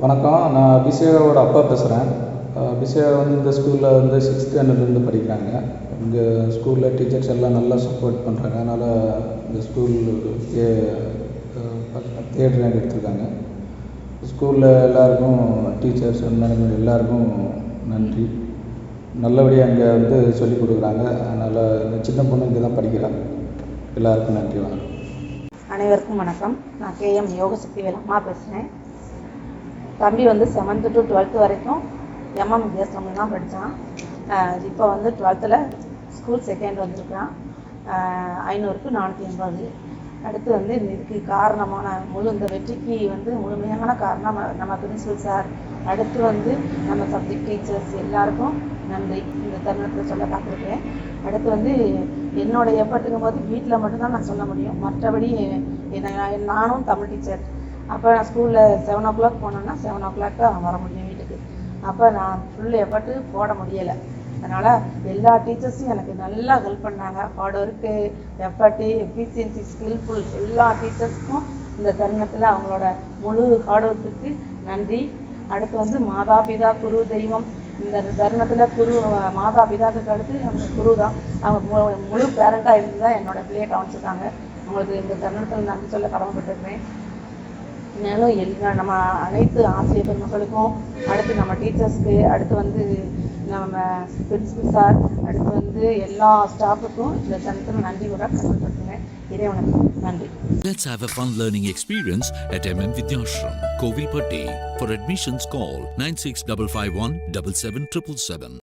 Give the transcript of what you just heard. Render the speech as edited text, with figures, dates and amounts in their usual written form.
வணக்கம். நான் அபிஷேகாவோட அப்பா பேசுகிறேன். அபிஷேகா வந்து இந்த ஸ்கூலில் வந்து 6th ஸ்டாண்டர்ட்லேருந்து படிக்கிறாங்க. இங்கே ஸ்கூலில் டீச்சர்ஸ் எல்லாம் நல்லா சப்போர்ட் பண்ணுறாங்க. அதனால் இந்த ஸ்கூல் தேர்ட் ரேங்க் எடுத்திருக்காங்க. ஸ்கூலில் எல்லாருக்கும் டீச்சர்ஸ் மேனேஜ்மெண்ட் எல்லாருக்கும் நன்றி. நல்லபடியாக அங்கே வந்து சொல்லிக் கொடுக்குறாங்க. அதனால் இந்த சின்ன பொண்ணு இங்கே தான் படிக்கிறாங்க. எல்லாருக்கும் நன்றி. வணக்கம். அனைவருக்கும் வணக்கம். நான் KM யோகசக்தி வேலம்மா பேசுகிறேன். தம்பி வந்து 7th to 12th வரைக்கும் MMBS தான் படித்தான். இப்போ வந்து 12th ஸ்கூல் செகண்ட் வந்திருக்கான். 500க்கு 480. அடுத்து வந்து இதுக்கு காரணமான இந்த வெற்றிக்கு வந்து முழுமையான காரணம் நம்ம பிரின்சிபல் சார், அடுத்து வந்து நம்ம சப்ஜெக்ட் டீச்சர்ஸ் எல்லாருக்கும் நன்றி இந்த தருணத்தில் சொல்ல பார்த்துருக்கேன். அடுத்து வந்து என்னோட எஃபர்ட்டுங்கும் போது வீட்டில் மட்டும்தான் நான் சொல்ல முடியும். மற்றபடி நானும் தமிழ் டீச்சர். அப்போ நான் ஸ்கூலில் 7 o'clock போனேன்னா 7 o'clock தான் வர முடியும் வீட்டுக்கு. அப்போ நான் ஃபுல் எஃபர்ட்டு போட முடியலை. அதனால் எல்லா டீச்சர்ஸும் எனக்கு நல்லா ஹெல்ப் பண்ணாங்க. Hard work, effort, efficiency, skilful எல்லா டீச்சர்ஸுக்கும் இந்த தருணத்தில் அவங்களோட முழு ஹார்ட் ஒர்க்குக்கு நன்றி. அடுத்து வந்து மாதா பிதா குரு தெய்வம். இந்த தருணத்தில் மாதா பிதாவுக்கு அடுத்து அவங்க குரு தான். அவங்க முழு பேரண்ட்டாக இருந்து தான் என்னோடய பிள்ளையை கவனிச்சிருக்காங்க. அவங்களுக்கு இந்த தருணத்தில் நன்றி சொல்ல கடமைப்பட்டிருக்கேன். மேலும் நம்ம அனைத்து ஆசிரியர் பெருமக்களுக்கும், அடுத்து நம்ம டீச்சர்ஸ்க்கு, அடுத்து வந்து நம்ம பிரின்சிபல் சார், அடுத்து வந்து எல்லா ஸ்டாஃபுக்கும் இந்த தருணத்தில் நன்றி கூட கடமைப்பட்டிருக்கேன். இறைவனுக்கு நன்றி. Let's have a fun learning experience at Vidyashram, Kovilpatti. For admissions call 9655177777.